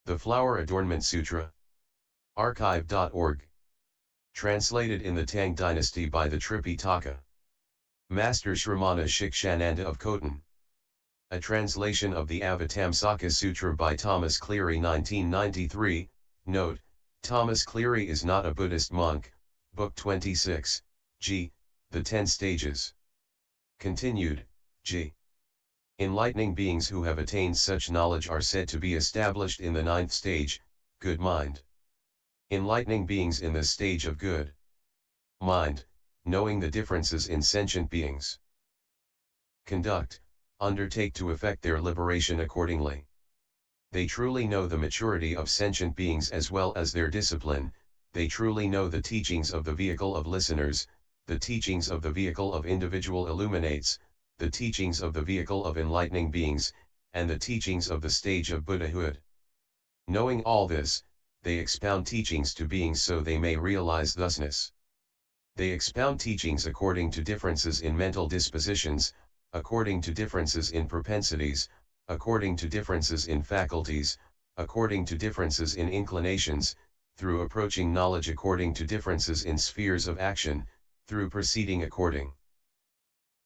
The Flower Adornment Sutra. Archive.org. Translated in the Tang Dynasty by the Tripitaka. Master Shramana Shikshananda of Khotan. A translation of the Avatamsaka-Sutra by Thomas Cleary 1993. Note, Thomas Cleary is not a Buddhist monk. Book 26, G. The 10 Stages. Continued, G. Enlightening beings who have attained such knowledge are said to be established in the 9th stage, good mind. Enlightening beings in the stage of good mind, knowing the differences in sentient beings, undertake to effect their liberation accordingly. They truly know the maturity of sentient beings as well as their discipline. They truly know the teachings of the vehicle of listeners, the teachings of the vehicle of individual illuminates, the teachings of the vehicle of enlightening beings, and the teachings of the stage of Buddhahood. Knowing all this, they expound teachings to beings so they may realize thusness. They expound teachings according to differences in mental dispositions, according to differences in propensities, according to differences in faculties, according to differences in inclinations, through approaching knowledge according to differences in spheres of action, through proceeding according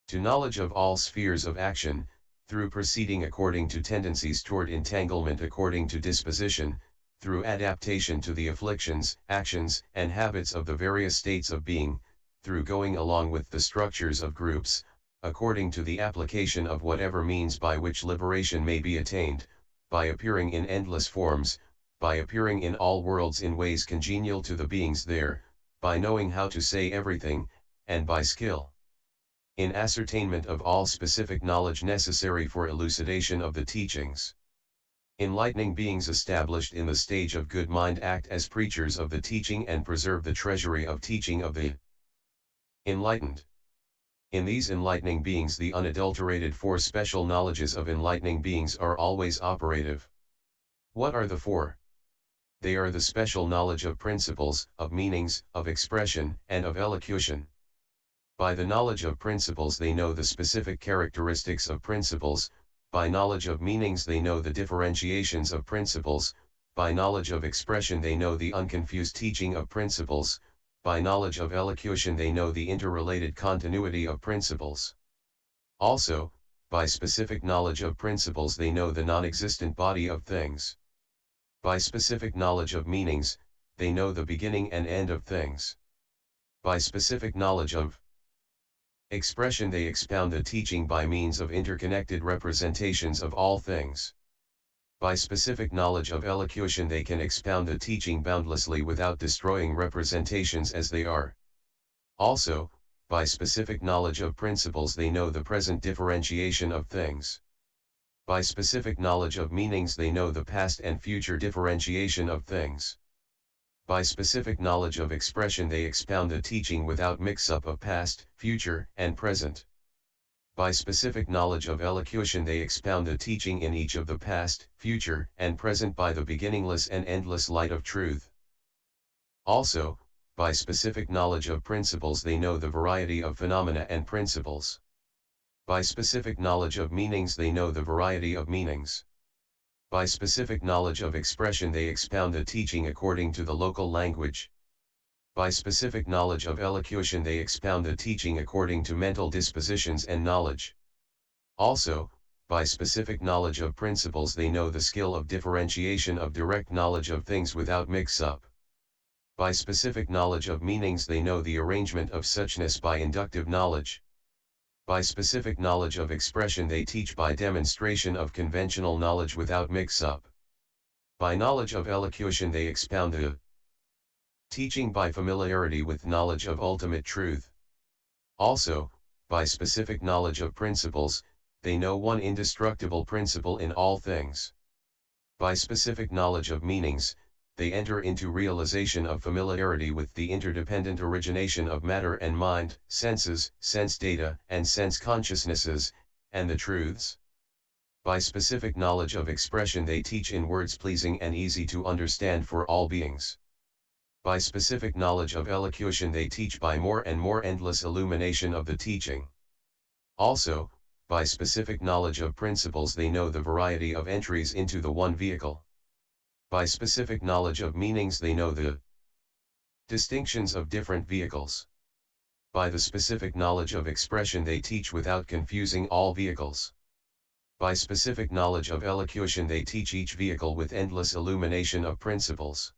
to knowledge of all spheres of action, through proceeding according to tendencies toward entanglement according to disposition, through adaptation to the afflictions, actions, and habits of the various states of being, through going along with the structures of groups, according to the application of whatever means by which liberation may be attained, by appearing in endless forms, by appearing in all worlds in ways congenial to the beings there, by knowing how to say everything, and by skill in ascertainment of all specific knowledge necessary for elucidation of the teachings. Enlightening beings established in the stage of good mind act as preachers of the teaching and preserve the treasury of teaching of the enlightened. In these enlightening beings the unadulterated 4 special knowledges of enlightening beings are always operative. What are the 4? They are the special knowledge of principles, of meanings, of expression, and of elocution. By the knowledge of principles they know the specific characteristics of principles, by knowledge of meanings they know the differentiations of principles, by knowledge of expression they know the unconfused teaching of principles, by knowledge of elocution they know the interrelated continuity of principles. Also, by specific knowledge of principles they know the non-existent body of things. By specific knowledge of meanings, they know the beginning and end of things. By specific knowledge of expression they expound the teaching by means of interconnected representations of all things. By specific knowledge of elocution they can expound the teaching boundlessly without destroying representations as they are. Also, by specific knowledge of principles they know the present differentiation of things. By specific knowledge of meanings they know the past and future differentiation of things. By specific knowledge of expression they expound the teaching without mix-up of past, future, and present. By specific knowledge of elocution they expound the teaching in each of the past, future, and present by the beginningless and endless light of truth. Also, by specific knowledge of principles they know the variety of phenomena and principles. By specific knowledge of meanings they know the variety of meanings. By specific knowledge of expression they expound the teaching according to the local language. By specific knowledge of elocution they expound the teaching according to mental dispositions and knowledge. Also, by specific knowledge of principles they know the skill of differentiation of direct knowledge of things without mix-up. By specific knowledge of meanings they know the arrangement of suchness by inductive knowledge. By specific knowledge of expression they teach by demonstration of conventional knowledge without mix-up. By knowledge of elocution they expound the teaching by familiarity with knowledge of ultimate truth. Also, by specific knowledge of principles, they know one indestructible principle in all things. By specific knowledge of meanings, they enter into realization of familiarity with the interdependent origination of matter and mind, senses, sense data, and sense consciousnesses, and the truths. By specific knowledge of expression they teach in words pleasing and easy to understand for all beings. By specific knowledge of elocution they teach by more and more endless illumination of the teaching. Also, by specific knowledge of principles they know the variety of entries into the one vehicle. By specific knowledge of meanings they know the distinctions of different vehicles. By the specific knowledge of expression they teach without confusing all vehicles. By specific knowledge of elocution they teach each vehicle with endless illumination of principles.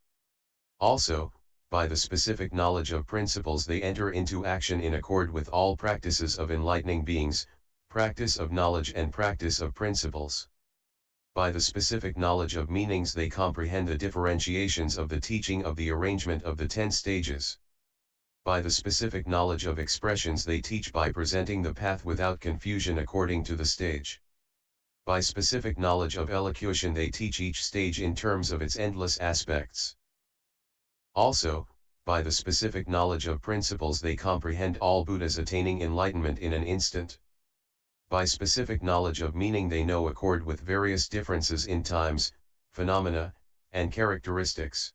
Also, by the specific knowledge of principles they enter into action in accord with all practices of enlightening beings, practice of knowledge and practice of principles. By the specific knowledge of meanings they comprehend the differentiations of the teaching of the arrangement of the 10 stages. By the specific knowledge of expressions they teach by presenting the path without confusion according to the stage. By specific knowledge of elocution they teach each stage in terms of its endless aspects. Also, by the specific knowledge of principles they comprehend all Buddhas attaining enlightenment in an instant. By specific knowledge of meaning they know accord with various differences in times, phenomena, and characteristics.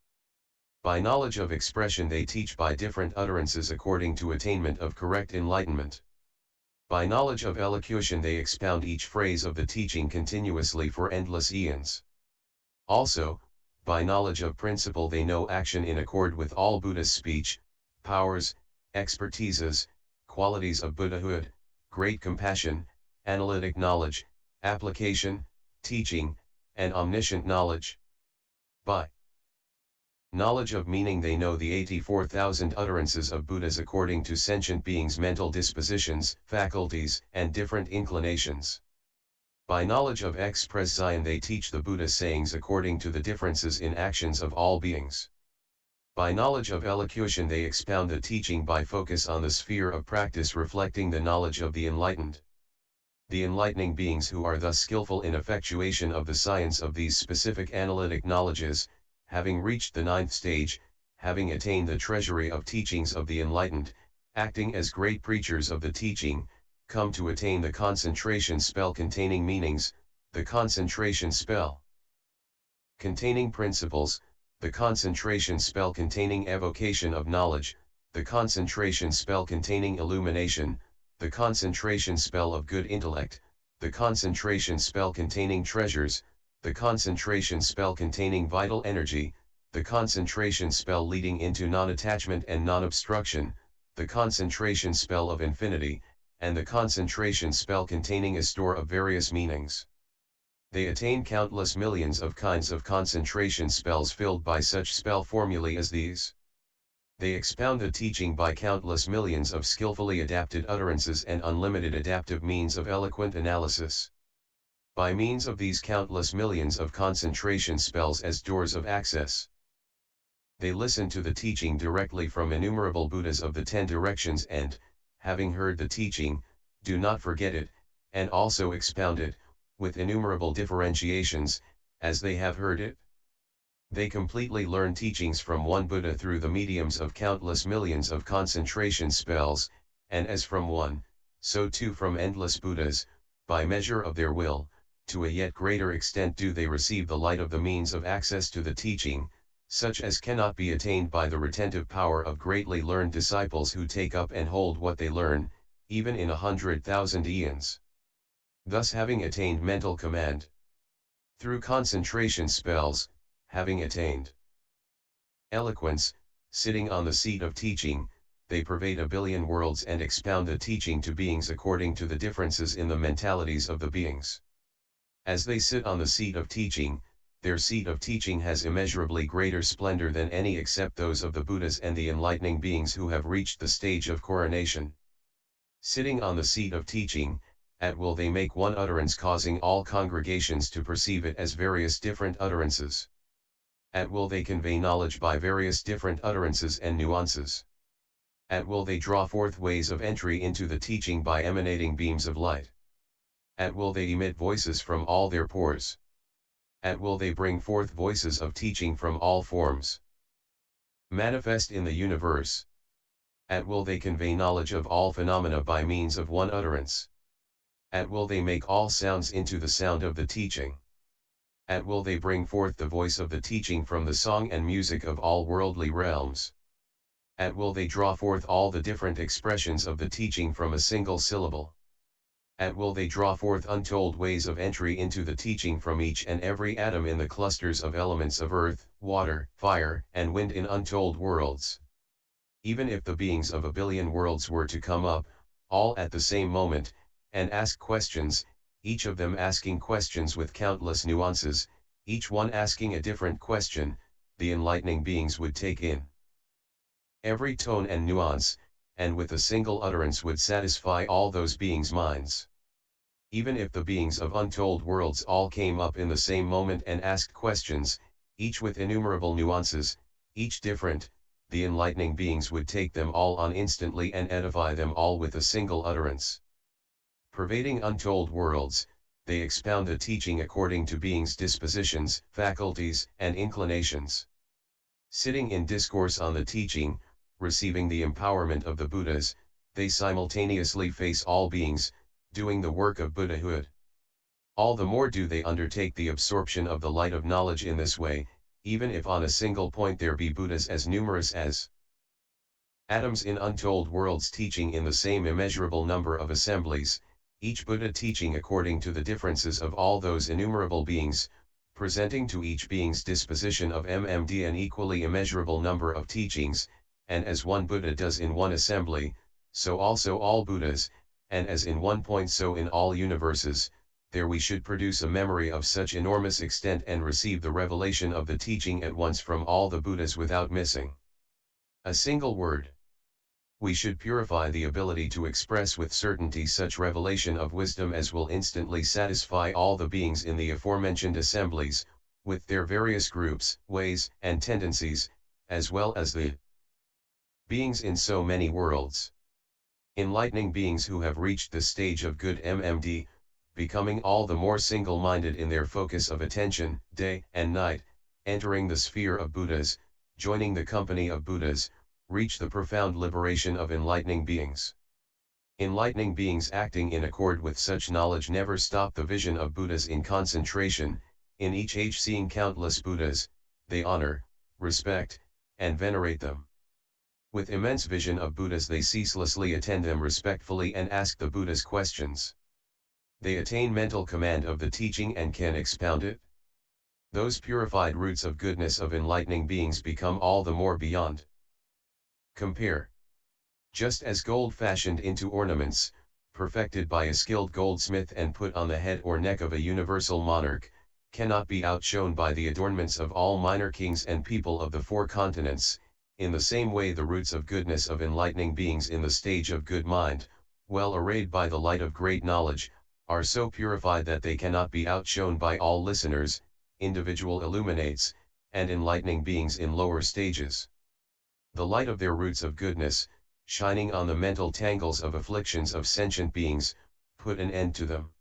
By knowledge of expression they teach by different utterances according to attainment of correct enlightenment. By knowledge of elocution they expound each phrase of the teaching continuously for endless eons. Also, by knowledge of principle they know action in accord with all Buddha's speech, powers, expertises, qualities of Buddhahood, great compassion, analytic knowledge, application, teaching, and omniscient knowledge. By knowledge of meaning they know the 84,000 utterances of Buddhas according to sentient beings' mental dispositions, faculties, and different inclinations. By knowledge of expressione they teach the Buddha sayings according to the differences in actions of all beings. By knowledge of elocution they expound the teaching by focus on the sphere of practice reflecting the knowledge of the enlightened. The enlightening beings who are thus skillful in effectuation of the science of these specific analytic knowledges, having reached the 9th stage, having attained the treasury of teachings of the enlightened, acting as great preachers of the teaching, come to attain the concentration spell containing meanings, the concentration spell containing principles, the concentration spell containing evocation of knowledge, the concentration spell containing illumination, the concentration spell of good intellect, the concentration spell containing treasures, the concentration spell containing vital energy, the concentration spell leading into non-attachment and non-obstruction, the concentration spell of infinity, and the concentration spell containing a store of various meanings. They attain countless millions of kinds of concentration spells filled by such spell formulae as these. They expound the teaching by countless millions of skillfully adapted utterances and unlimited adaptive means of eloquent analysis. By means of these countless millions of concentration spells as doors of access, they listen to the teaching directly from innumerable Buddhas of the 10 directions and, having heard the teaching, do not forget it, and also expound it, with innumerable differentiations, as they have heard it. They completely learn teachings from one Buddha through the mediums of countless millions of concentration spells, and as from one, so too from endless Buddhas, by measure of their will, to a yet greater extent do they receive the light of the means of access to the teaching, such as cannot be attained by the retentive power of greatly learned disciples who take up and hold what they learn, even in 100,000 eons. Thus having attained mental command through concentration spells, having attained eloquence, sitting on the seat of teaching, they pervade 1,000,000,000 worlds and expound the teaching to beings according to the differences in the mentalities of the beings. As they sit on the seat of teaching, their seat of teaching has immeasurably greater splendor than any except those of the Buddhas and the enlightening beings who have reached the stage of coronation. Sitting on the seat of teaching, at will they make one utterance causing all congregations to perceive it as various different utterances. At will they convey knowledge by various different utterances and nuances. At will they draw forth ways of entry into the teaching by emanating beams of light. At will they emit voices from all their pores. At will they bring forth voices of teaching from all forms manifest in the universe. At will they convey knowledge of all phenomena by means of one utterance. At will they make all sounds into the sound of the teaching. At will they bring forth the voice of the teaching from the song and music of all worldly realms. At will they draw forth all the different expressions of the teaching from a single syllable. At will they draw forth untold ways of entry into the teaching from each and every atom in the clusters of elements of earth, water, fire, and wind in untold worlds. Even if the beings of a billion worlds were to come up, all at the same moment, and ask questions, each of them asking questions with countless nuances, each one asking a different question, the enlightening beings would take in every tone and nuance, and with a single utterance would satisfy all those beings' minds. Even if the beings of untold worlds all came up in the same moment and asked questions, each with innumerable nuances, each different, the enlightening beings would take them all on instantly and edify them all with a single utterance. Pervading untold worlds, they expound the teaching according to beings' dispositions, faculties, and inclinations. Sitting in discourse on the teaching, receiving the empowerment of the Buddhas, they simultaneously face all beings, doing the work of Buddhahood. All the more do they undertake the absorption of the light of knowledge in this way, even if on a single point there be Buddhas as numerous as atoms in untold worlds teaching in the same immeasurable number of assemblies, each Buddha teaching according to the differences of all those innumerable beings, presenting to each being's disposition of MMD an equally immeasurable number of teachings, and as one Buddha does in one assembly, so also all Buddhas, and as in one point so in all universes, there we should produce a memory of such enormous extent and receive the revelation of the teaching at once from all the Buddhas without missing a single word. We should purify the ability to express with certainty such revelation of wisdom as will instantly satisfy all the beings in the aforementioned assemblies, with their various groups, ways, and tendencies, as well as the beings in so many worlds. Enlightening beings who have reached the stage of good MMD, becoming all the more single-minded in their focus of attention, day and night, entering the sphere of Buddhas, joining the company of Buddhas, reach the profound liberation of enlightening beings. Enlightening beings acting in accord with such knowledge never stop the vision of Buddhas in concentration, in each age seeing countless Buddhas, they honor, respect, and venerate them. With immense vision of Buddhas they ceaselessly attend them respectfully and ask the Buddhas questions. They attain mental command of the teaching and can expound it. Those purified roots of goodness of enlightening beings become all the more beyond compare. Just as gold fashioned into ornaments, perfected by a skilled goldsmith and put on the head or neck of a universal monarch, cannot be outshone by the adornments of all minor kings and people of the four continents, in the same way the roots of goodness of enlightening beings in the stage of good mind, well arrayed by the light of great knowledge, are so purified that they cannot be outshone by all listeners, individual illuminates, and enlightening beings in lower stages. The light of their roots of goodness, shining on the mental tangles of afflictions of sentient beings, put an end to them.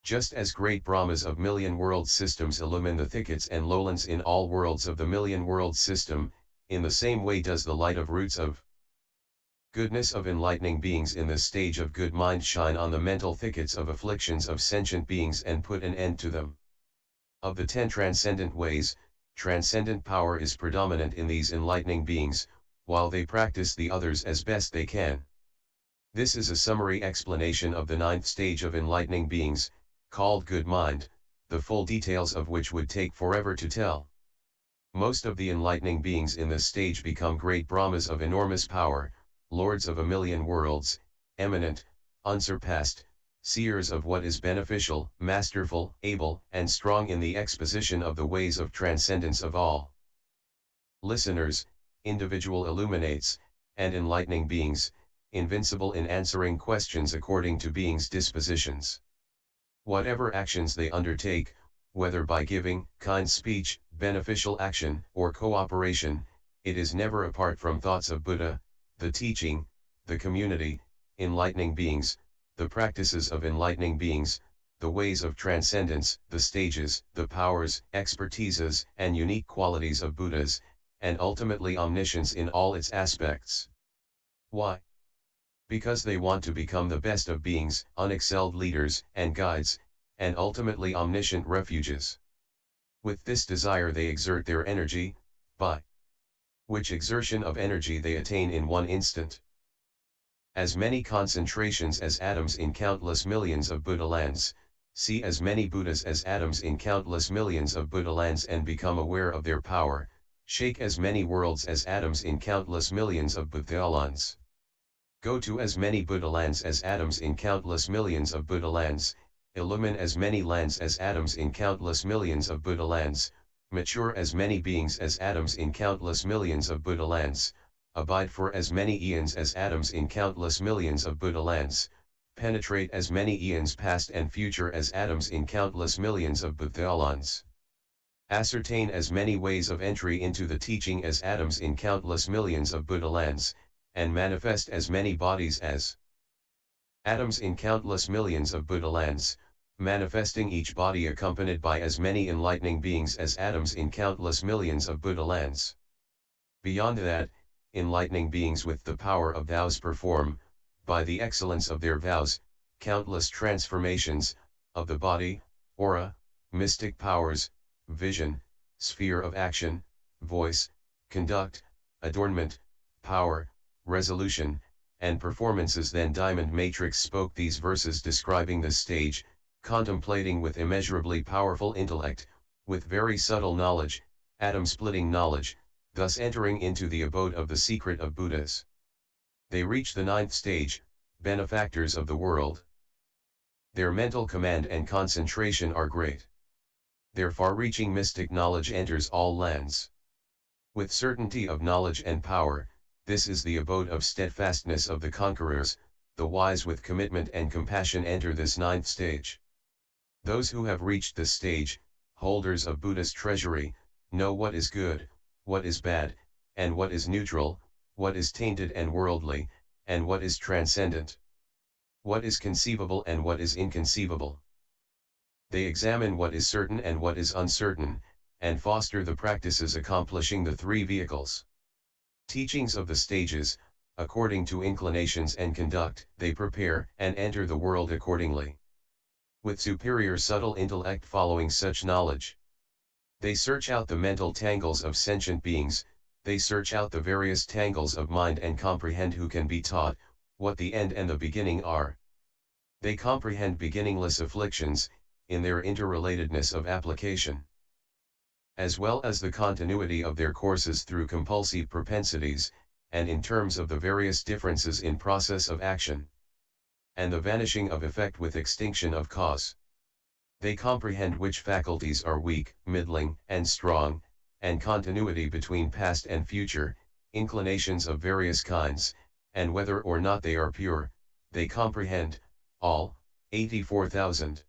Just as great Brahmas of million world systems illumine the thickets and lowlands in all worlds of the million world system, in the same way does the light of roots of goodness of enlightening beings in this stage of good mind shine on the mental thickets of afflictions of sentient beings and put an end to them. Of the 10 transcendent ways, transcendent power is predominant in these enlightening beings, while they practice the others as best they can. This is a summary explanation of the 9th stage of enlightening beings, called good mind, the full details of which would take forever to tell. Most of the enlightening beings in this stage become great Brahmas of enormous power, lords of a million worlds, eminent, unsurpassed, seers of what is beneficial, masterful, able, and strong in the exposition of the ways of transcendence of all listeners, individual illuminates, and enlightening beings, invincible in answering questions according to beings' dispositions. Whatever actions they undertake, whether by giving, kind speech, beneficial action, or cooperation, it is never apart from thoughts of Buddha, the teaching, the community, enlightening beings, the practices of enlightening beings, the ways of transcendence, the stages, the powers, expertises, and unique qualities of Buddhas, and ultimately omniscience in all its aspects. Why? Because they want to become the best of beings, unexcelled leaders and guides, and ultimately omniscient refuges. With this desire they exert their energy, by which exertion of energy they attain in one instant As many concentrations as atoms in countless millions of Buddha lands, see as many Buddhas as atoms in countless millions of Buddha lands and become aware of their power, shake as many worlds as atoms in countless millions of Buddha lands. Go to as many Buddha lands as atoms in countless millions of Buddha lands, illumine as many lands as atoms in countless millions of Buddha lands, mature as many beings as atoms in countless millions of Buddha lands, abide for as many eons as atoms in countless millions of Buddha lands, penetrate as many eons past and future as atoms in countless millions of Buddha lands. Ascertain as many ways of entry into the teaching as atoms in countless millions of Buddha lands, and manifest as many bodies as atoms in countless millions of Buddha lands, manifesting each body accompanied by as many enlightening beings as atoms in countless millions of Buddha lands. Beyond that, enlightening beings with the power of vows perform, by the excellence of their vows, countless transformations, of the body, aura, mystic powers, vision, sphere of action, voice, conduct, adornment, power, resolution, and performances. Then Diamond Matrix spoke these verses describing this stage, contemplating with immeasurably powerful intellect, with very subtle knowledge, atom-splitting knowledge, thus entering into the abode of the secret of Buddhas. They reach the 9th stage, benefactors of the world. Their mental command and concentration are great. Their far-reaching mystic knowledge enters all lands. With certainty of knowledge and power, this is the abode of steadfastness of the conquerors. The wise with commitment and compassion enter this 9th stage. Those who have reached this stage, holders of Buddha's treasury, know what is good, what is bad, and what is neutral, what is tainted and worldly, and what is transcendent. What is conceivable and what is inconceivable. They examine what is certain and what is uncertain, and foster the practices accomplishing the 3 vehicles. Teachings of the stages, according to inclinations and conduct, they prepare and enter the world accordingly. With superior subtle intellect following such knowledge, they search out the mental tangles of sentient beings, they search out the various tangles of mind and comprehend who can be taught, what the end and the beginning are. They comprehend beginningless afflictions, in their interrelatedness of application, as well as the continuity of their courses through compulsive propensities, and in terms of the various differences in process of action, and the vanishing of effect with extinction of cause. They comprehend which faculties are weak, middling, and strong, and continuity between past and future, inclinations of various kinds, and whether or not they are pure. They comprehend all 84,000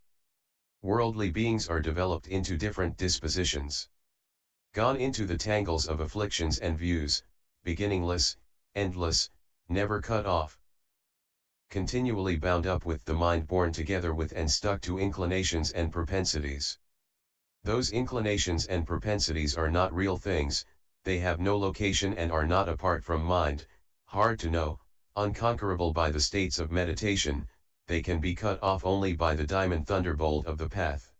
worldly beings are developed into different dispositions, gone into the tangles of afflictions and views, beginningless, endless, never cut off, continually bound up with the mind, born together with and stuck to inclinations and propensities. Those inclinations and propensities are not real things, they have no location and are not apart from mind, hard to know, unconquerable by the states of meditation. They can be cut off only by the diamond thunderbolt of the path.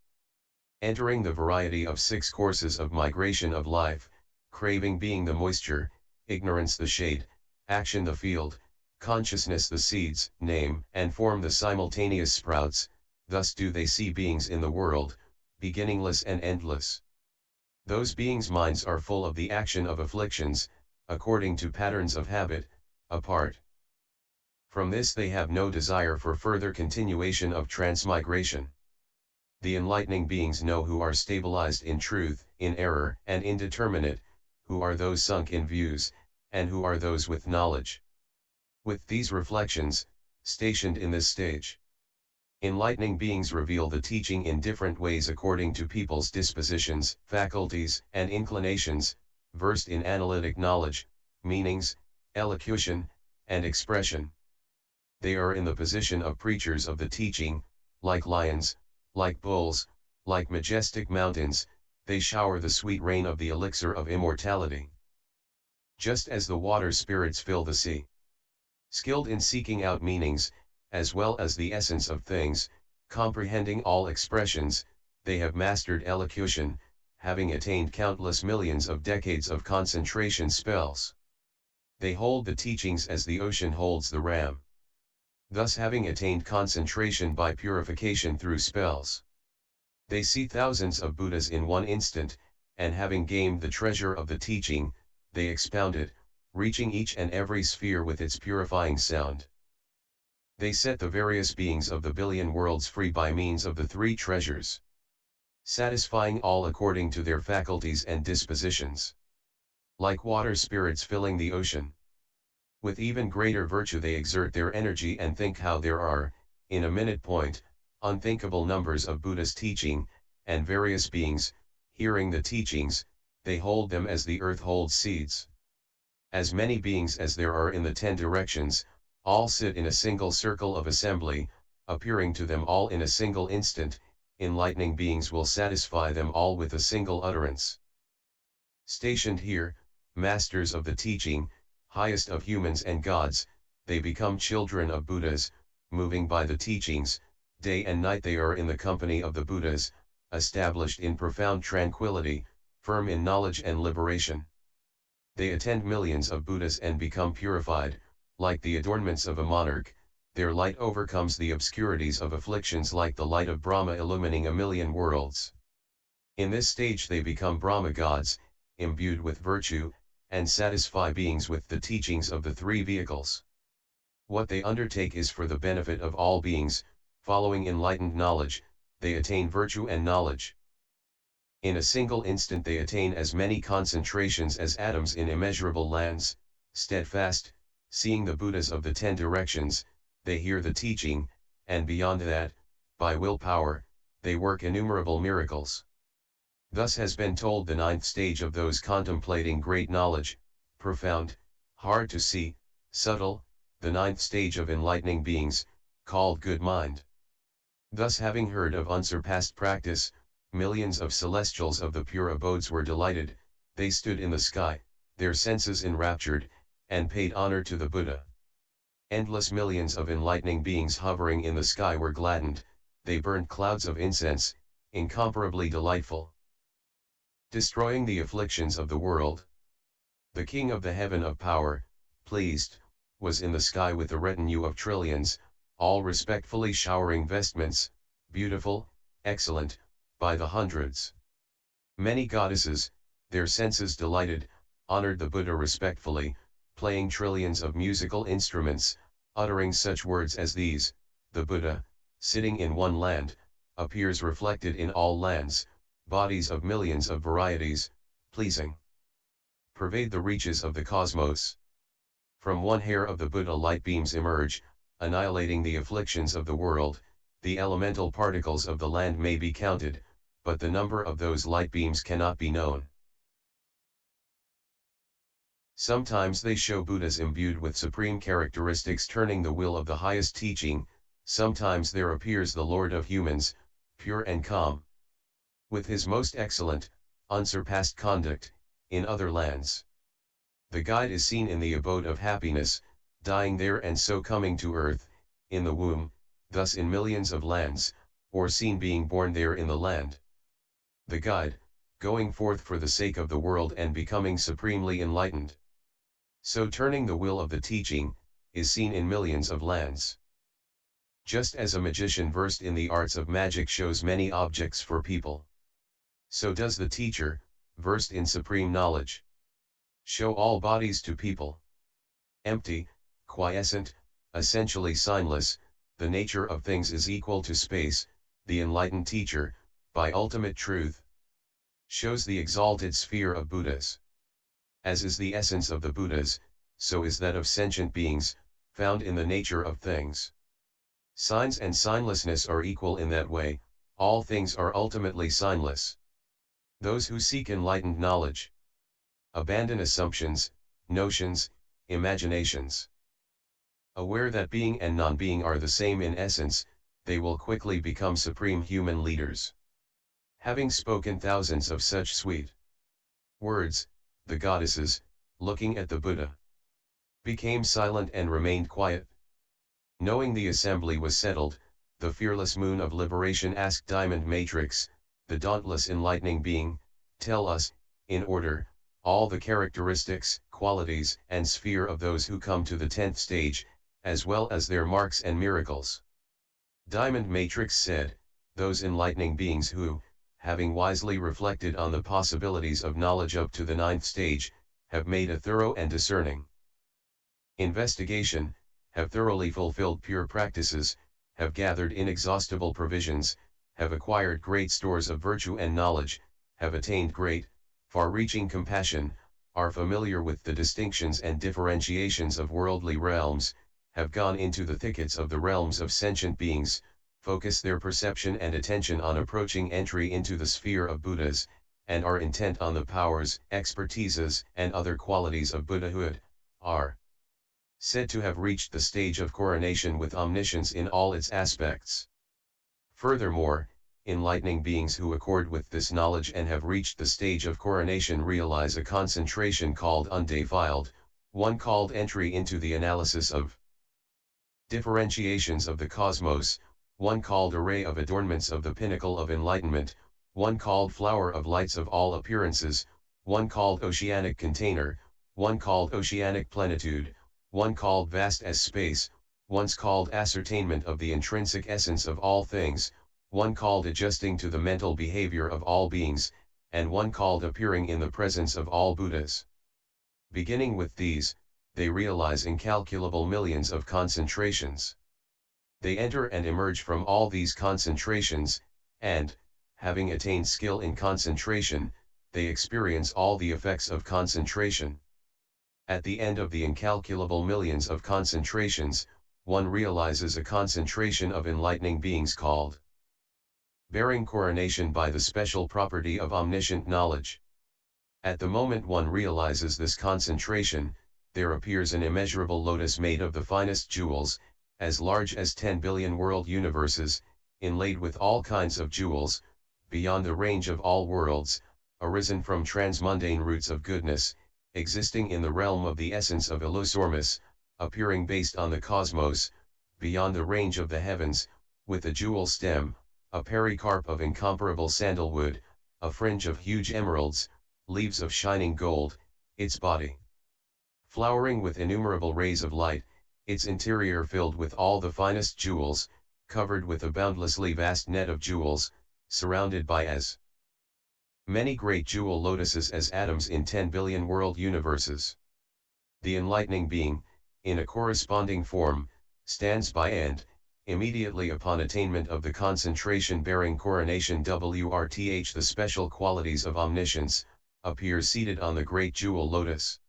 Entering the variety of 6 courses of migration of life, craving being the moisture, ignorance the shade, action the field, consciousness the seeds, name and form the simultaneous sprouts, thus do they see beings in the world, beginningless and endless. Those beings' minds are full of the action of afflictions, according to patterns of habit, apart from this they have no desire for further continuation of transmigration. The enlightening beings know who are stabilized in truth, in error, and indeterminate, who are those sunk in views, and who are those with knowledge. With these reflections, stationed in this stage, enlightening beings reveal the teaching in different ways according to people's dispositions, faculties, and inclinations, versed in analytic knowledge, meanings, elocution, and expression. They are in the position of preachers of the teaching, like lions, like bulls, like majestic mountains, they shower the sweet rain of the elixir of immortality. Just as the water spirits fill the sea. Skilled in seeking out meanings, as well as the essence of things, comprehending all expressions, they have mastered elocution, having attained countless millions of decades of concentration spells. They hold the teachings as the ocean holds the ram. thus having attained concentration by purification through spells. They see thousands of Buddhas in one instant, and having gained the treasure of the teaching, they expound it, reaching each and every sphere with its purifying sound. They set the various beings of the billion worlds free by means of the three treasures, satisfying all according to their faculties and dispositions. Like water spirits filling the ocean. With even greater virtue they exert their energy and think how there are, in a minute point, unthinkable numbers of Buddha's teaching, and various beings, hearing the teachings, they hold them as the earth holds seeds. As many beings as there are in the 10 directions, all sit in a single circle of assembly, appearing to them all in a single instant, enlightening beings will satisfy them all with a single utterance. Stationed here, masters of the teaching, highest of humans and gods, they become children of Buddhas, moving by the teachings, day and night they are in the company of the Buddhas, established in profound tranquility, firm in knowledge and liberation. They attend millions of Buddhas and become purified, like the adornments of a monarch, their light overcomes the obscurities of afflictions like the light of Brahma illumining a million worlds. In this stage they become Brahma gods, imbued with virtue, and satisfy beings with the teachings of the three vehicles. What they undertake is for the benefit of all beings, following enlightened knowledge, they attain virtue and knowledge. In a single instant they attain as many concentrations as atoms in immeasurable lands, steadfast, seeing the Buddhas of the 10 directions, they hear the teaching, and beyond that, by willpower, they work innumerable miracles. Thus has been told the 9th stage of those contemplating great knowledge, profound, hard to see, subtle, the 9th stage of enlightening beings, called good mind. Thus having heard of unsurpassed practice, millions of celestials of the pure abodes were delighted, they stood in the sky, their senses enraptured, and paid honor to the Buddha. Endless millions of enlightening beings hovering in the sky were gladdened, they burned clouds of incense, incomparably delightful. Destroying the afflictions of the world. The king of the heaven of power, pleased, was in the sky with a retinue of trillions, all respectfully showering vestments, beautiful, excellent, by the hundreds. Many goddesses, their senses delighted, honored the Buddha respectfully, playing trillions of musical instruments, uttering such words as these: the Buddha, sitting in one land, appears reflected in all lands, bodies of millions of varieties, pleasing. Pervade the reaches of the cosmos. From one hair of the Buddha light beams emerge, annihilating the afflictions of the world, the elemental particles of the land may be counted, but the number of those light beams cannot be known. Sometimes they show Buddhas imbued with supreme characteristics turning the will of the highest teaching, sometimes there appears the Lord of humans, pure and calm, with his most excellent, unsurpassed conduct, in other lands. The guide is seen in the abode of happiness, dying there and so coming to earth, in the womb, thus in millions of lands, or seen being born there in the land. The guide, going forth for the sake of the world and becoming supremely enlightened. So turning the will of the teaching, is seen in millions of lands. Just as a magician versed in the arts of magic shows many objects for people, so does the teacher, versed in supreme knowledge, show all bodies to people. Empty, quiescent, essentially signless, the nature of things is equal to space, the enlightened teacher, by ultimate truth, shows the exalted sphere of Buddhas. As is the essence of the Buddhas, so is that of sentient beings, found in the nature of things. Signs and signlessness are equal in that way, all things are ultimately signless. Those who seek enlightened knowledge abandon assumptions, notions, imaginations. Aware that being and non-being are the same in essence, they will quickly become supreme human leaders. Having spoken thousands of such sweet words, the goddesses, looking at the Buddha, became silent and remained quiet. Knowing the assembly was settled, the fearless moon of liberation asked Diamond Matrix, the dauntless enlightening being, tell us, in order, all the characteristics, qualities, and sphere of those who come to the 10th stage, as well as their marks and miracles. Diamond Matrix said, those enlightening beings who, having wisely reflected on the possibilities of knowledge up to the 9th stage, have made a thorough and discerning investigation, have thoroughly fulfilled pure practices, have gathered inexhaustible provisions, have acquired great stores of virtue and knowledge, have attained great, far-reaching compassion, are familiar with the distinctions and differentiations of worldly realms, have gone into the thickets of the realms of sentient beings, focus their perception and attention on approaching entry into the sphere of Buddhas, and are intent on the powers, expertises, and other qualities of Buddhahood, are said to have reached the stage of coronation with omniscience in all its aspects. Furthermore, enlightening beings who accord with this knowledge and have reached the stage of coronation realize a concentration called undefiled, one called entry into the analysis of differentiations of the cosmos, one called array of adornments of the pinnacle of enlightenment, one called flower of lights of all appearances, one called oceanic container, one called oceanic plenitude, one called vast as space, once called ascertainment of the intrinsic essence of all things, one called adjusting to the mental behavior of all beings, and one called appearing in the presence of all Buddhas. Beginning with these, they realize incalculable millions of concentrations. They enter and emerge from all these concentrations, and, having attained skill in concentration, they experience all the effects of concentration. At the end of the incalculable millions of concentrations, one realizes a concentration of enlightening beings called bearing coronation by the special property of omniscient knowledge. At the moment one realizes this concentration, there appears an immeasurable lotus made of the finest jewels, as large as 10 billion world universes, inlaid with all kinds of jewels, beyond the range of all worlds, arisen from transmundane roots of goodness, existing in the realm of the essence of illusormus, appearing based on the cosmos, beyond the range of the heavens, with a jewel stem, a pericarp of incomparable sandalwood, a fringe of huge emeralds, leaves of shining gold, its body flowering with innumerable rays of light, its interior filled with all the finest jewels, covered with a boundlessly vast net of jewels, surrounded by as many great jewel lotuses as atoms in 10 billion world universes. The enlightening being, in a corresponding form, stands by and, immediately upon attainment of the concentration-bearing coronation WRTH the special qualities of omniscience, appears seated on the great jewel lotus.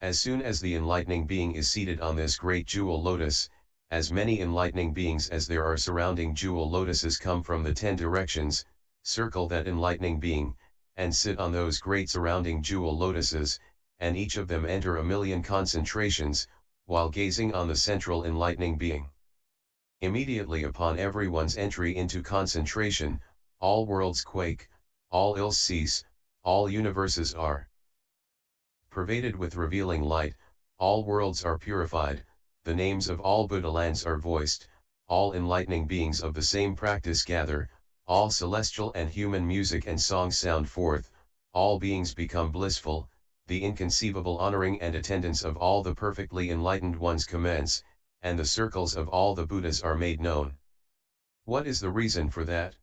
As soon as the enlightening being is seated on this great jewel lotus, as many enlightening beings as there are surrounding jewel lotuses come from the 10 directions, circle that enlightening being, and sit on those great surrounding jewel lotuses, and each of them enter a million concentrations, while gazing on the central enlightening being. Immediately upon everyone's entry into concentration, all worlds quake, all ills cease, all universes are pervaded with revealing light, all worlds are purified, the names of all Buddha lands are voiced, all enlightening beings of the same practice gather, all celestial and human music and songs sound forth, all beings become blissful, the inconceivable honoring and attendance of all the perfectly enlightened ones commence, and the circles of all the Buddhas are made known. What is the reason for that?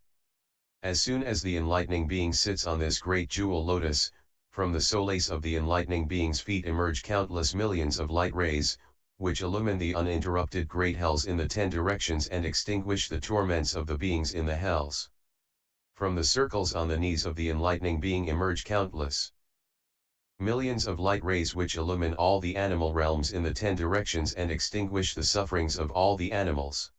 As soon as the enlightening being sits on this great jewel lotus, from the solace of the enlightening being's feet emerge countless millions of light rays, which illumine the uninterrupted great hells in the 10 directions and extinguish the torments of the beings in the hells. From the circles on the knees of the enlightening being emerge countless millions of light rays which illumine all the animal realms in the 10 directions and extinguish the sufferings of all the animals.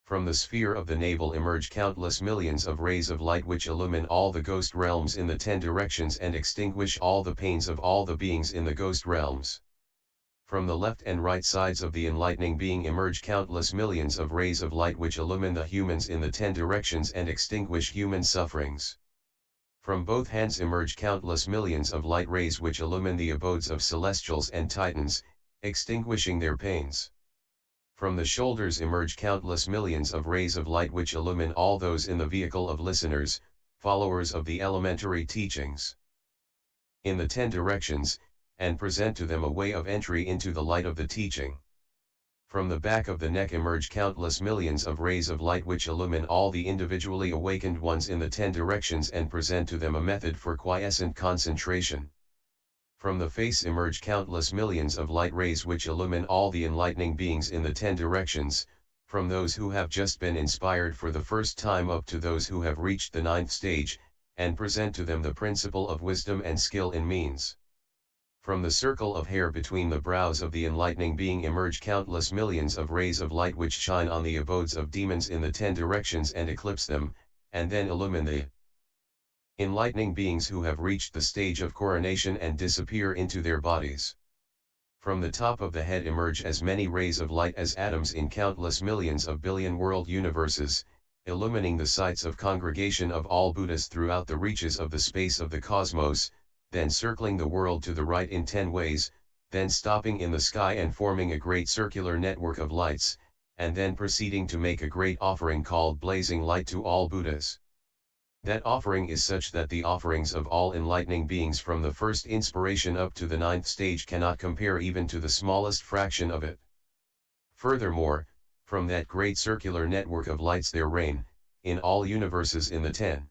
From the sphere of the navel emerge countless millions of rays of light which illumine all the ghost realms in the 10 directions and extinguish all the pains of all the beings in the ghost realms. From the left and right sides of the enlightening being emerge countless millions of rays of light which illumine the humans in the 10 directions and extinguish human sufferings. From both hands emerge countless millions of light rays which illumine the abodes of celestials and titans, extinguishing their pains. From the shoulders emerge countless millions of rays of light which illumine all those in the vehicle of listeners, followers of the elementary teachings in the 10 directions, and present to them a way of entry into the light of the teaching. From the back of the neck emerge countless millions of rays of light which illumine all the individually awakened ones in the 10 directions and present to them a method for quiescent concentration. From the face emerge countless millions of light rays which illumine all the enlightening beings in the 10 directions, from those who have just been inspired for the first time up to those who have reached the 9th stage, and present to them the principle of wisdom and skill in means. From the circle of hair between the brows of the enlightening being emerge countless millions of rays of light which shine on the abodes of demons in the 10 directions and eclipse them, and then illumine the enlightening beings who have reached the stage of coronation and disappear into their bodies. From the top of the head emerge as many rays of light as atoms in countless millions of billion world universes, illumining the sites of congregation of all Buddhas throughout the reaches of the space of the cosmos, then circling the world to the right in 10 ways, then stopping in the sky and forming a great circular network of lights, and then proceeding to make a great offering called blazing light to all Buddhas. That offering is such that the offerings of all enlightening beings from the first inspiration up to the 9th stage cannot compare even to the smallest fraction of it. Furthermore, from that great circular network of lights there reign, in all universes in the 10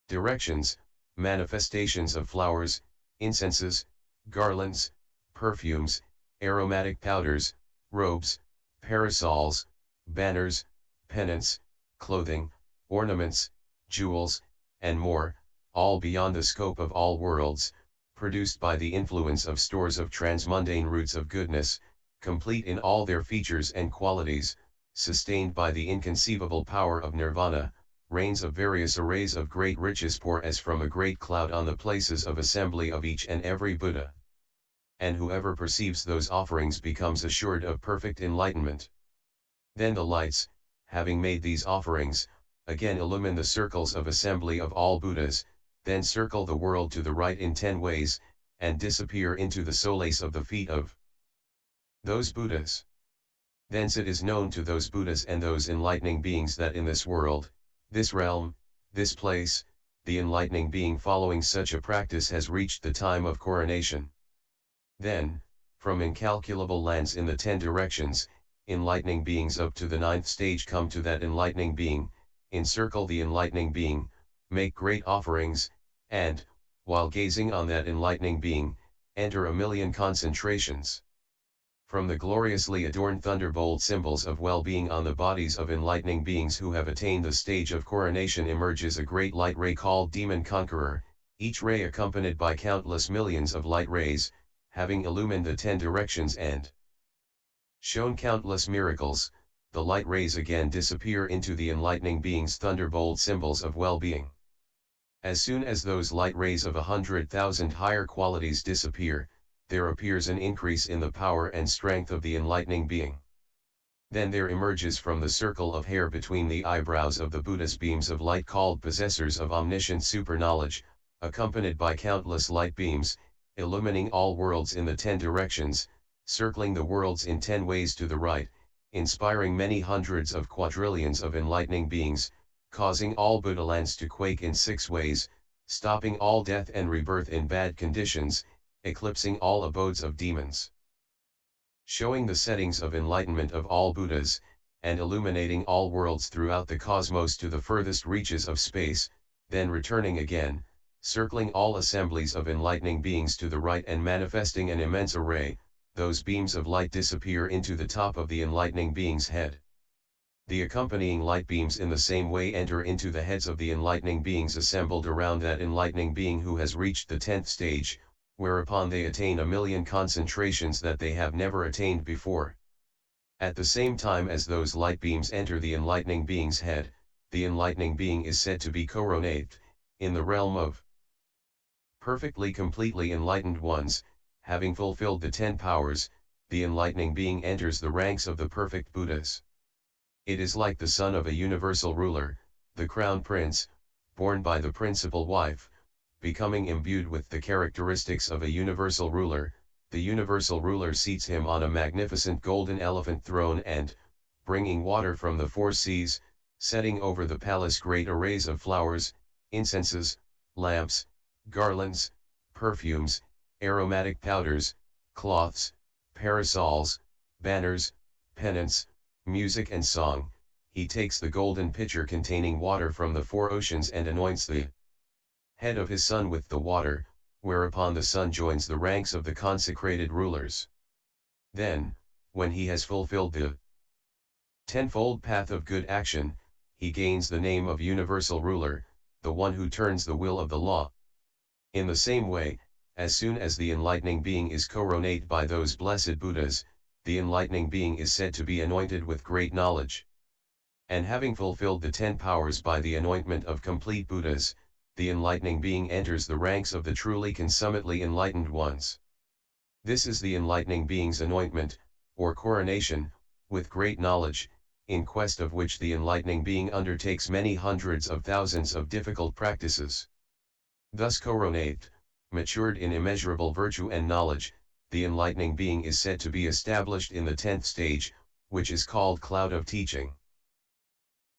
directions, manifestations of flowers, incenses, garlands, perfumes, aromatic powders, robes, parasols, banners, pennants, clothing, ornaments, jewels, and more, all beyond the scope of all worlds, produced by the influence of stores of transmundane roots of goodness, complete in all their features and qualities, sustained by the inconceivable power of nirvana, rains of various arrays of great riches pour as from a great cloud on the places of assembly of each and every Buddha. And whoever perceives those offerings becomes assured of perfect enlightenment. Then the lights, having made these offerings, again illumine the circles of assembly of all Buddhas, then circle the world to the right in 10 ways, and disappear into the solace of the feet of those Buddhas. Thence it is known to those Buddhas and those enlightening beings that in this world, this realm, this place, the enlightening being following such a practice has reached the time of coronation. Then, from incalculable lands in the 10 directions, enlightening beings up to the 9th stage come to that enlightening being, encircle the enlightening being, make great offerings, and, while gazing on that enlightening being, enter a million concentrations. From the gloriously adorned thunderbolt symbols of well-being on the bodies of enlightening beings who have attained the stage of coronation emerges a great light ray called Demon Conqueror, each ray accompanied by countless millions of light rays, having illumined the 10 directions and shown countless miracles. The light rays again disappear into the enlightening being's thunderbolt symbols of well-being. As soon as those light rays of 100,000 higher qualities disappear, there appears an increase in the power and strength of the enlightening being. Then there emerges from the circle of hair between the eyebrows of the Buddha's beams of light called possessors of omniscient superknowledge, accompanied by countless light beams, illumining all worlds in the 10 directions, circling the worlds in 10 ways to the right, inspiring many hundreds of quadrillions of enlightening beings, causing all Buddha lands to quake in 6 ways, stopping all death and rebirth in bad conditions, eclipsing all abodes of demons, showing the settings of enlightenment of all Buddhas, and illuminating all worlds throughout the cosmos to the furthest reaches of space, then returning again, circling all assemblies of enlightening beings to the right and manifesting an immense array. Those beams of light disappear into the top of the enlightening being's head. The accompanying light beams in the same way enter into the heads of the enlightening beings assembled around that enlightening being who has reached the 10th stage, whereupon they attain a million concentrations that they have never attained before. At the same time as those light beams enter the enlightening being's head, the enlightening being is said to be coronate, in the realm of perfectly completely enlightened ones. Having fulfilled the 10 powers, the enlightening being enters the ranks of the perfect Buddhas. It is like the son of a universal ruler, the crown prince, born by the principal wife, becoming imbued with the characteristics of a universal ruler. The universal ruler seats him on a magnificent golden elephant throne and, bringing water from the 4 seas, setting over the palace great arrays of flowers, incenses, lamps, garlands, perfumes, aromatic powders, cloths, parasols, banners, penance, music and song, he takes the golden pitcher containing water from the four oceans and anoints the head of his son with the water, whereupon the son joins the ranks of the consecrated rulers. Then, when he has fulfilled the tenfold path of good action, he gains the name of universal ruler, the one who turns the will of the law. In the same way, as soon as the enlightening being is coronated by those blessed Buddhas, the enlightening being is said to be anointed with great knowledge. And having fulfilled the 10 powers by the anointment of complete Buddhas, the enlightening being enters the ranks of the truly consummately enlightened ones. This is the enlightening being's anointment, or coronation, with great knowledge, in quest of which the enlightening being undertakes many hundreds of thousands of difficult practices. Thus coronate, matured in immeasurable virtue and knowledge, the enlightening being is said to be established in the 10th stage, which is called cloud of teaching.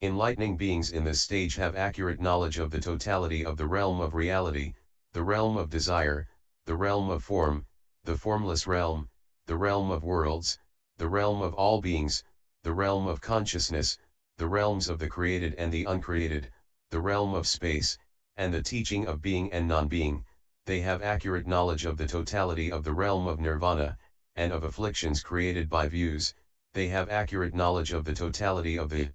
Enlightening beings in this stage have accurate knowledge of the totality of the realm of reality, the realm of desire, the realm of form, the formless realm, the realm of worlds, the realm of all beings, the realm of consciousness, the realms of the created and the uncreated, the realm of space, and the teaching of being and non-being. They have accurate knowledge of the totality of the realm of nirvana, and of afflictions created by views. They have accurate knowledge of the totality of the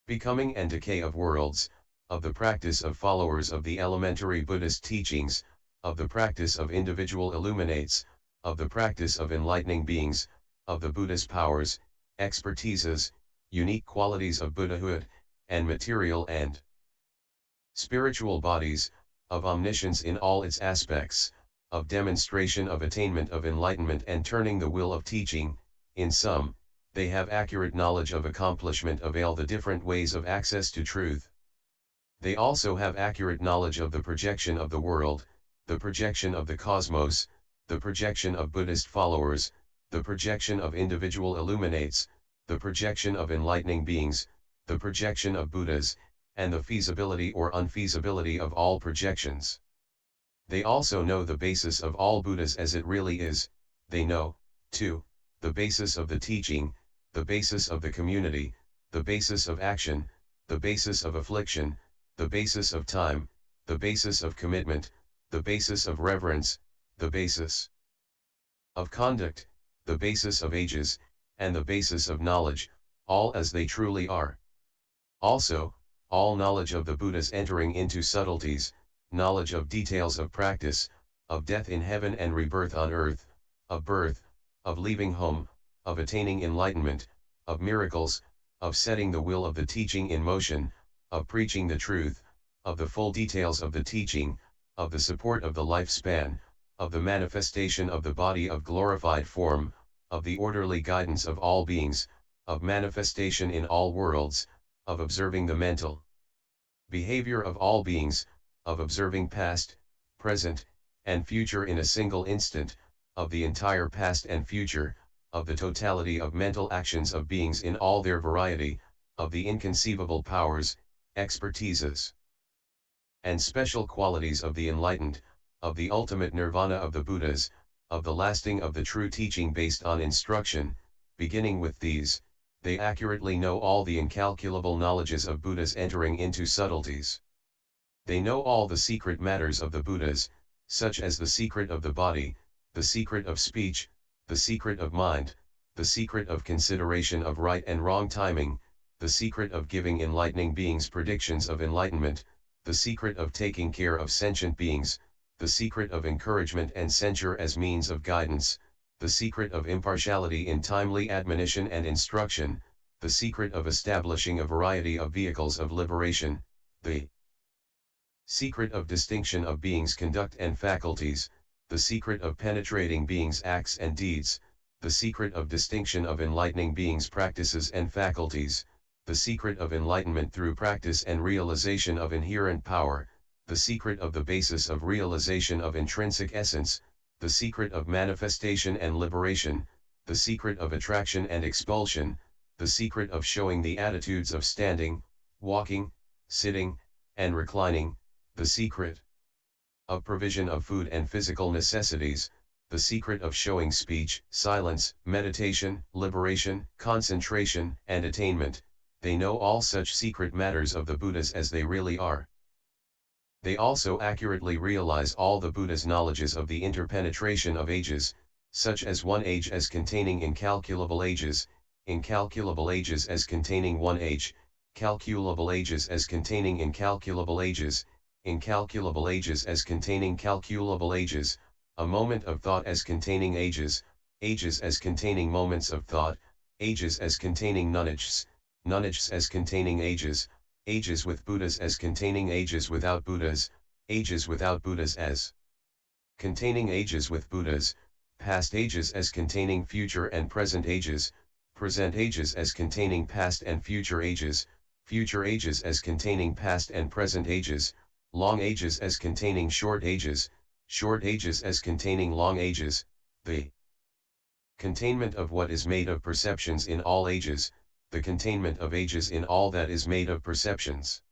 becoming and decay of worlds, of the practice of followers of the elementary Buddhist teachings, of the practice of individual illuminates, of the practice of enlightening beings, of the Buddhist powers, expertises, unique qualities of Buddhahood, and material and spiritual bodies, of omniscience in all its aspects, of demonstration of attainment of enlightenment and turning the will of teaching. In sum, they have accurate knowledge of accomplishment of all the different ways of access to truth. They also have accurate knowledge of the projection of the world, the projection of the cosmos, the projection of Buddhist followers, the projection of individual illuminates, the projection of enlightening beings, the projection of Buddhas, and the feasibility or unfeasibility of all projections. They also know the basis of all Buddhas as it really is. They know, too, the basis of the teaching, the basis of the community, the basis of action, the basis of affliction, the basis of time, the basis of commitment, the basis of reverence, the basis of conduct, the basis of ages, and the basis of knowledge, all as they truly are. Also, all knowledge of the Buddhas entering into subtleties, knowledge of details of practice, of death in heaven and rebirth on earth, of birth, of leaving home, of attaining enlightenment, of miracles, of setting the will of the teaching in motion, of preaching the truth, of the full details of the teaching, of the support of the lifespan, of the manifestation of the body of glorified form, of the orderly guidance of all beings, of manifestation in all worlds, of observing the mental behavior of all beings, of observing past, present, and future in a single instant, of the entire past and future, of the totality of mental actions of beings in all their variety, of the inconceivable powers, expertises, and special qualities of the enlightened, of the ultimate nirvana of the Buddhas, of the lasting of the true teaching based on instruction. Beginning with these, they accurately know all the incalculable knowledges of Buddhas entering into subtleties. They know all the secret matters of the Buddhas, such as the secret of the body, the secret of speech, the secret of mind, the secret of consideration of right and wrong timing, the secret of giving enlightening beings predictions of enlightenment, the secret of taking care of sentient beings, the secret of encouragement and censure as means of guidance, the secret of impartiality in timely admonition and instruction, the secret of establishing a variety of vehicles of liberation, the secret of distinction of beings' conduct and faculties, the secret of penetrating beings' acts and deeds, the secret of distinction of enlightening beings' practices and faculties, the secret of enlightenment through practice and realization of inherent power, the secret of the basis of realization of intrinsic essence, the secret of manifestation and liberation, the secret of attraction and expulsion, the secret of showing the attitudes of standing, walking, sitting, and reclining, the secret of provision of food and physical necessities, the secret of showing speech, silence, meditation, liberation, concentration, and attainment. They know all such secret matters of the Buddhas as they really are. They also accurately realize all the Buddha's knowledges of the interpenetration of ages, such as one age as containing incalculable ages as containing one age, calculable ages as containing incalculable ages as containing calculable ages, a moment of thought as containing ages as containing moments of thought, ages as containing nonages as containing ages with Buddhas as containing ages without Buddhas as containing ages with Buddhas, past ages as containing future and present ages as containing past and future ages as containing past and present ages, long ages as containing short ages as containing long ages, the containment of what is made of perceptions in all ages, the containment of ages in all that is made of perceptions.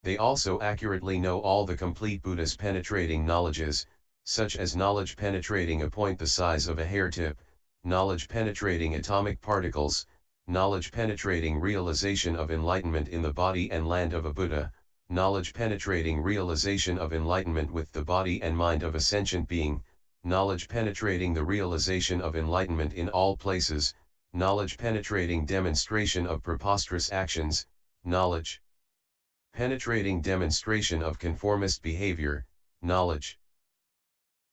They also accurately know all the complete Buddha's penetrating knowledges, such as knowledge penetrating a point the size of a hair tip, knowledge penetrating atomic particles, knowledge penetrating realization of enlightenment in the body and land of a Buddha, knowledge penetrating realization of enlightenment with the body and mind of a sentient being, knowledge penetrating the realization of enlightenment in all places, knowledge penetrating demonstration of preposterous actions, knowledge penetrating demonstration of conformist behavior, knowledge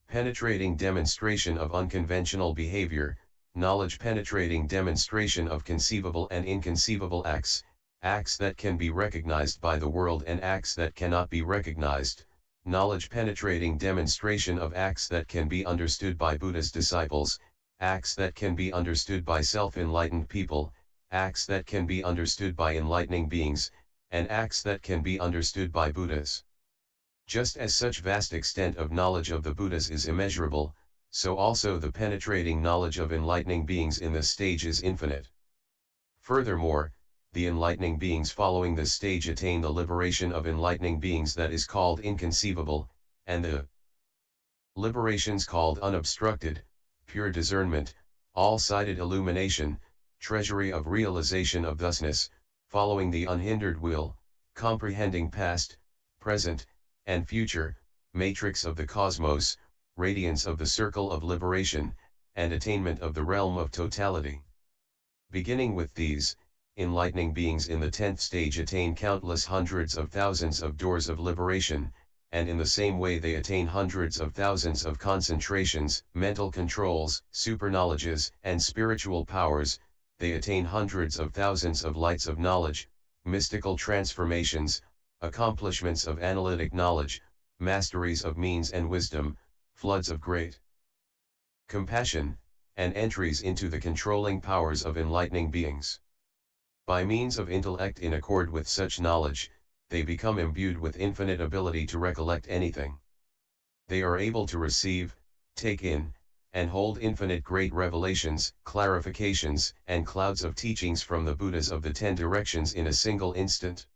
penetrating demonstration of unconventional behavior, knowledge penetrating demonstration of conceivable and inconceivable acts, acts that can be recognized by the world and acts that cannot be recognized, knowledge penetrating demonstration of acts that can be understood by Buddha's disciples, acts that can be understood by self-enlightened people, acts that can be understood by enlightening beings, and acts that can be understood by Buddhas. Just as such vast extent of knowledge of the Buddhas is immeasurable, so also the penetrating knowledge of enlightening beings in this stage is infinite. Furthermore, the enlightening beings following this stage attain the liberation of enlightening beings that is called inconceivable, and the liberations called unobstructed, pure discernment, all-sided illumination, treasury of realization of thusness, following the unhindered will, comprehending past, present, and future, matrix of the cosmos, radiance of the circle of liberation, and attainment of the realm of totality. Beginning with these, enlightening beings in the 10th stage attain countless hundreds of thousands of doors of liberation, and in the same way they attain hundreds of thousands of concentrations, mental controls, superknowledges, and spiritual powers. They attain hundreds of thousands of lights of knowledge, mystical transformations, accomplishments of analytic knowledge, masteries of means and wisdom, floods of great compassion, and entries into the controlling powers of enlightening beings. By means of intellect in accord with such knowledge, they become imbued with infinite ability to recollect anything. They are able to receive, take in, and hold infinite great revelations, clarifications, and clouds of teachings from the Buddhas of the 10 directions in a single instant.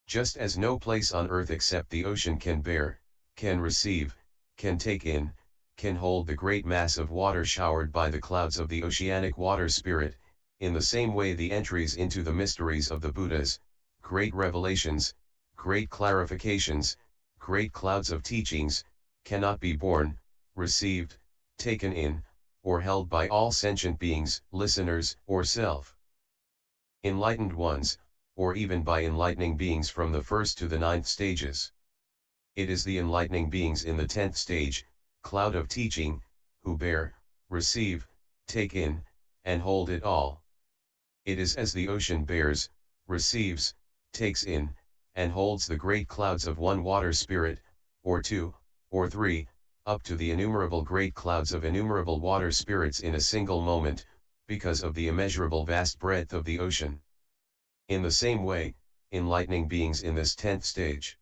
Just as no place on earth except the ocean can bear, can receive, can take in, can hold the great mass of water showered by the clouds of the oceanic water spirit, in the same way the entries into the mysteries of the Buddhas, great revelations, great clarifications, great clouds of teachings, cannot be borne, received, taken in, or held by all sentient beings, listeners, or self-enlightened ones, or even by enlightening beings from the 1st to the 9th stages. It is the enlightening beings in the 10th stage, cloud of teaching, who bear, receive, take in, and hold it all. It is as the ocean bears, receives, takes in, and holds the great clouds of one water spirit, or 2, or 3, up to the innumerable great clouds of innumerable water spirits in a single moment, because of the immeasurable vast breadth of the ocean. In the same way, enlightening beings in this 10th stage,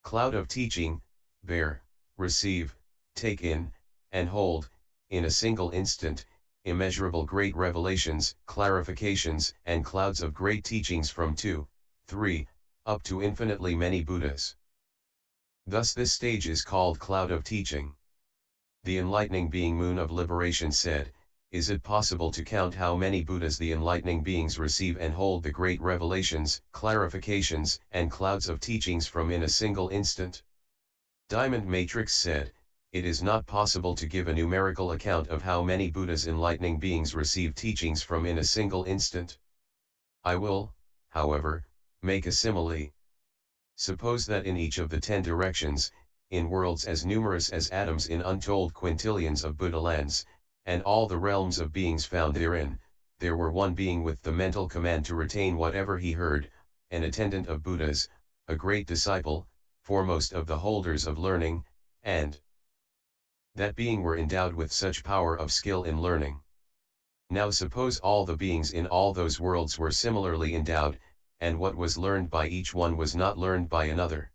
cloud of teaching, bear, receive, take in, and hold, in a single instant, immeasurable great revelations, clarifications, and clouds of great teachings from 2, 3, up to infinitely many Buddhas. Thus this stage is called cloud of teaching. The enlightening being Moon of Liberation said, "Is it possible to count how many Buddhas the enlightening beings receive and hold the great revelations, clarifications, and clouds of teachings from in a single instant?" Diamond Matrix said, "It is not possible to give a numerical account of how many Buddhas enlightening beings receive teachings from in a single instant. I will, however, make a simile. Suppose that in each of the 10 directions, in worlds as numerous as atoms in untold quintillions of Buddha lands, and all the realms of beings found therein, there were one being with the mental command to retain whatever he heard, an attendant of Buddhas, a great disciple, foremost of the holders of learning, and that being were endowed with such power of skill in learning. Now suppose all the beings in all those worlds were similarly endowed, and what was learned by each one was not learned by another.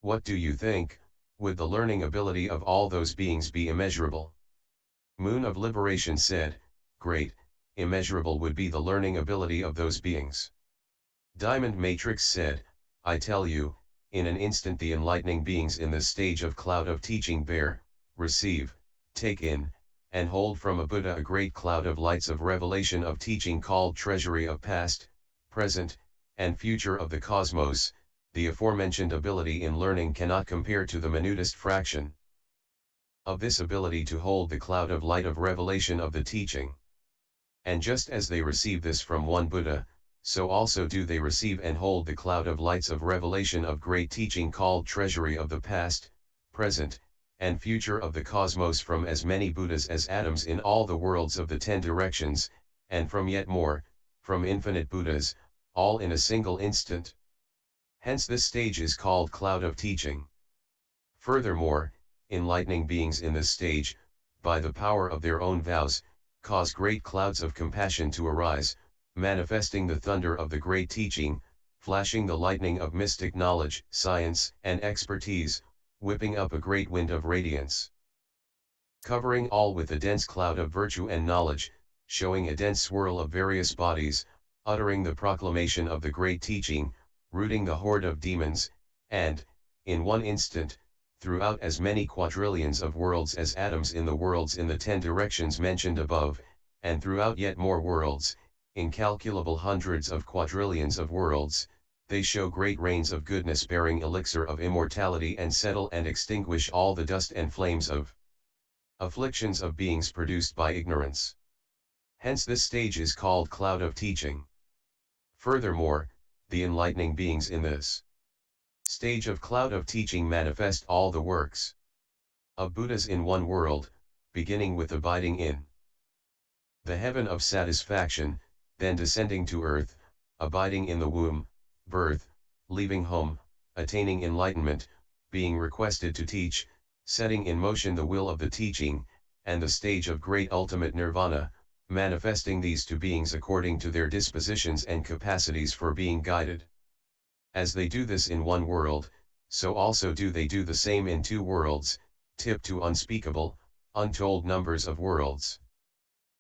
What do you think, would the learning ability of all those beings be immeasurable?" Moon of Liberation said, "Great, immeasurable would be the learning ability of those beings." Diamond Matrix said, "I tell you, in an instant the enlightening beings in this stage of cloud of teaching bear, receive, take in, and hold from a Buddha a great cloud of lights of revelation of teaching called treasury of past, present, and future of the cosmos. The aforementioned ability in learning cannot compare to the minutest fraction of this ability to hold the cloud of light of revelation of the teaching. And just as they receive this from one Buddha, so also do they receive and hold the cloud of lights of revelation of great teaching called treasury of the past, present, and future of the cosmos from as many Buddhas as atoms in all the worlds of the 10 directions, and from yet more, from infinite Buddhas, all in a single instant. Hence this stage is called cloud of teaching. Furthermore, enlightening beings in this stage, by the power of their own vows, cause great clouds of compassion to arise, manifesting the thunder of the great teaching, flashing the lightning of mystic knowledge, science, and expertise, whipping up a great wind of radiance, covering all with a dense cloud of virtue and knowledge, showing a dense swirl of various bodies, uttering the proclamation of the great teaching, rooting the horde of demons, and, in one instant, throughout as many quadrillions of worlds as atoms in the worlds in the 10 directions mentioned above, and throughout yet more worlds, incalculable hundreds of quadrillions of worlds, they show great rains of goodness bearing elixir of immortality and settle and extinguish all the dust and flames of afflictions of beings produced by ignorance. Hence this stage is called cloud of teaching. Furthermore, the enlightening beings in this stage of cloud of teaching manifest all the works of Buddhas in one world, beginning with abiding in the heaven of satisfaction, then descending to earth, abiding in the womb, birth, leaving home, attaining enlightenment, being requested to teach, setting in motion the will of the teaching, and the stage of great ultimate nirvana, manifesting these to beings according to their dispositions and capacities for being guided. As they do this in one world, so also do they do the same in 2 worlds, tip to unspeakable, untold numbers of worlds.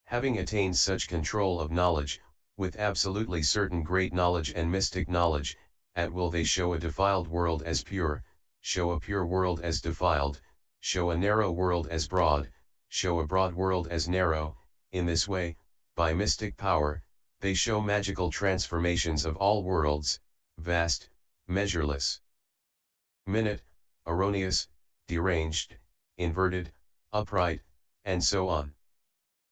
Having attained such control of knowledge, with absolutely certain great knowledge and mystic knowledge, at will they show a defiled world as pure, show a pure world as defiled, show a narrow world as broad, show a broad world as narrow. In this way, by mystic power, they show magical transformations of all worlds, vast, measureless, minute, erroneous, deranged, inverted, upright, and so on.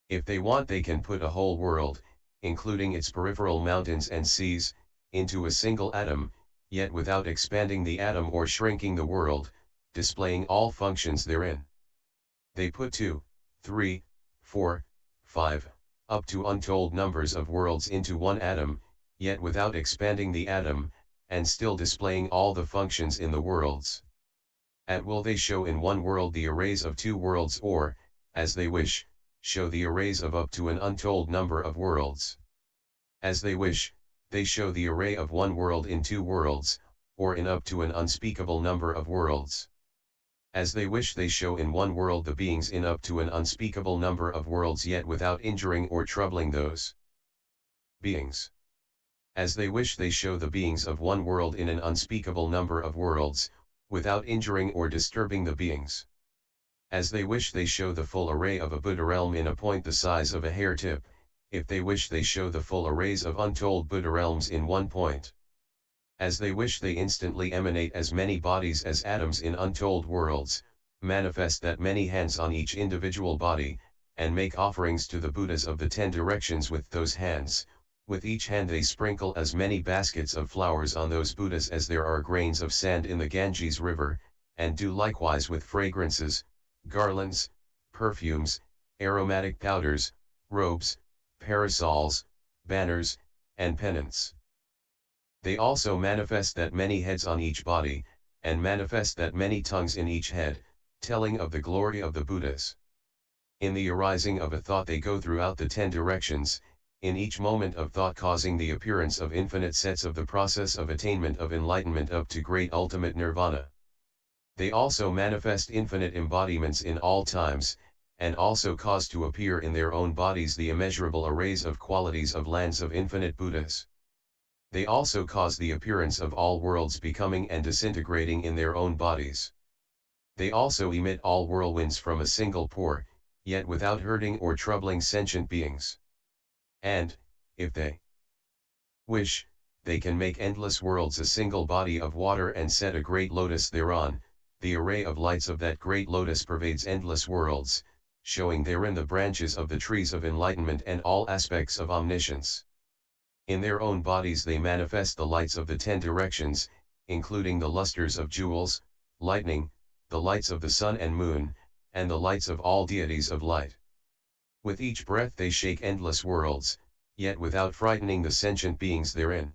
If they want they can put a whole world, including its peripheral mountains and seas, into a single atom, yet without expanding the atom or shrinking the world, displaying all functions therein. They put 2, 3, 4, 5, up to untold numbers of worlds into one atom, yet without expanding the atom, and still displaying all the functions in the worlds. At will they show in one world the arrays of 2 worlds or, as they wish, show the arrays of up to an untold number of worlds. As they wish, they show the array of 1 world in 2 worlds, or in up to an unspeakable number of worlds. As they wish they show in one world the beings in up to an unspeakable number of worlds yet without injuring or troubling those beings. As they wish they show the beings of one world in an unspeakable number of worlds, without injuring or disturbing the beings. As they wish they show the full array of a Buddha realm in a point the size of a hair tip, if they wish they show the full arrays of untold Buddha realms in one point. As they wish they instantly emanate as many bodies as atoms in untold worlds, manifest that many hands on each individual body, and make offerings to the Buddhas of the 10 directions with those hands. With each hand they sprinkle as many baskets of flowers on those Buddhas as there are grains of sand in the Ganges river, and do likewise with fragrances, garlands, perfumes, aromatic powders, robes, parasols, banners, and pennants. They also manifest that many heads on each body, and manifest that many tongues in each head, telling of the glory of the Buddhas. In the arising of a thought they go throughout the 10 directions, in each moment of thought causing the appearance of infinite sets of the process of attainment of enlightenment up to great ultimate nirvana. They also manifest infinite embodiments in all times, and also cause to appear in their own bodies the immeasurable arrays of qualities of lands of infinite Buddhas. They also cause the appearance of all worlds becoming and disintegrating in their own bodies. They also emit all whirlwinds from a single pore, yet without hurting or troubling sentient beings. And, if they wish, they can make endless worlds a single body of water and set a great lotus thereon. The array of lights of that great lotus pervades endless worlds, showing therein the branches of the trees of enlightenment and all aspects of omniscience. In their own bodies they manifest the lights of the 10 directions, including the lustres of jewels, lightning, the lights of the sun and moon, and the lights of all deities of light. With each breath they shake endless worlds, yet without frightening the sentient beings therein.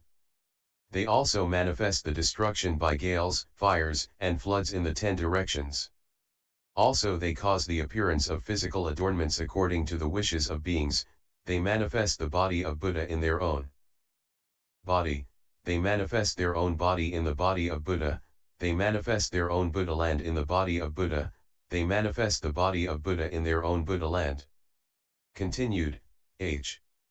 They also manifest the destruction by gales, fires, and floods in the 10 directions. Also they cause the appearance of physical adornments according to the wishes of beings. They manifest the body of Buddha in their own body, they manifest their own body in the body of Buddha, they manifest their own Buddha land in the body of Buddha, they manifest the body of Buddha in their own Buddha land. Continued, H.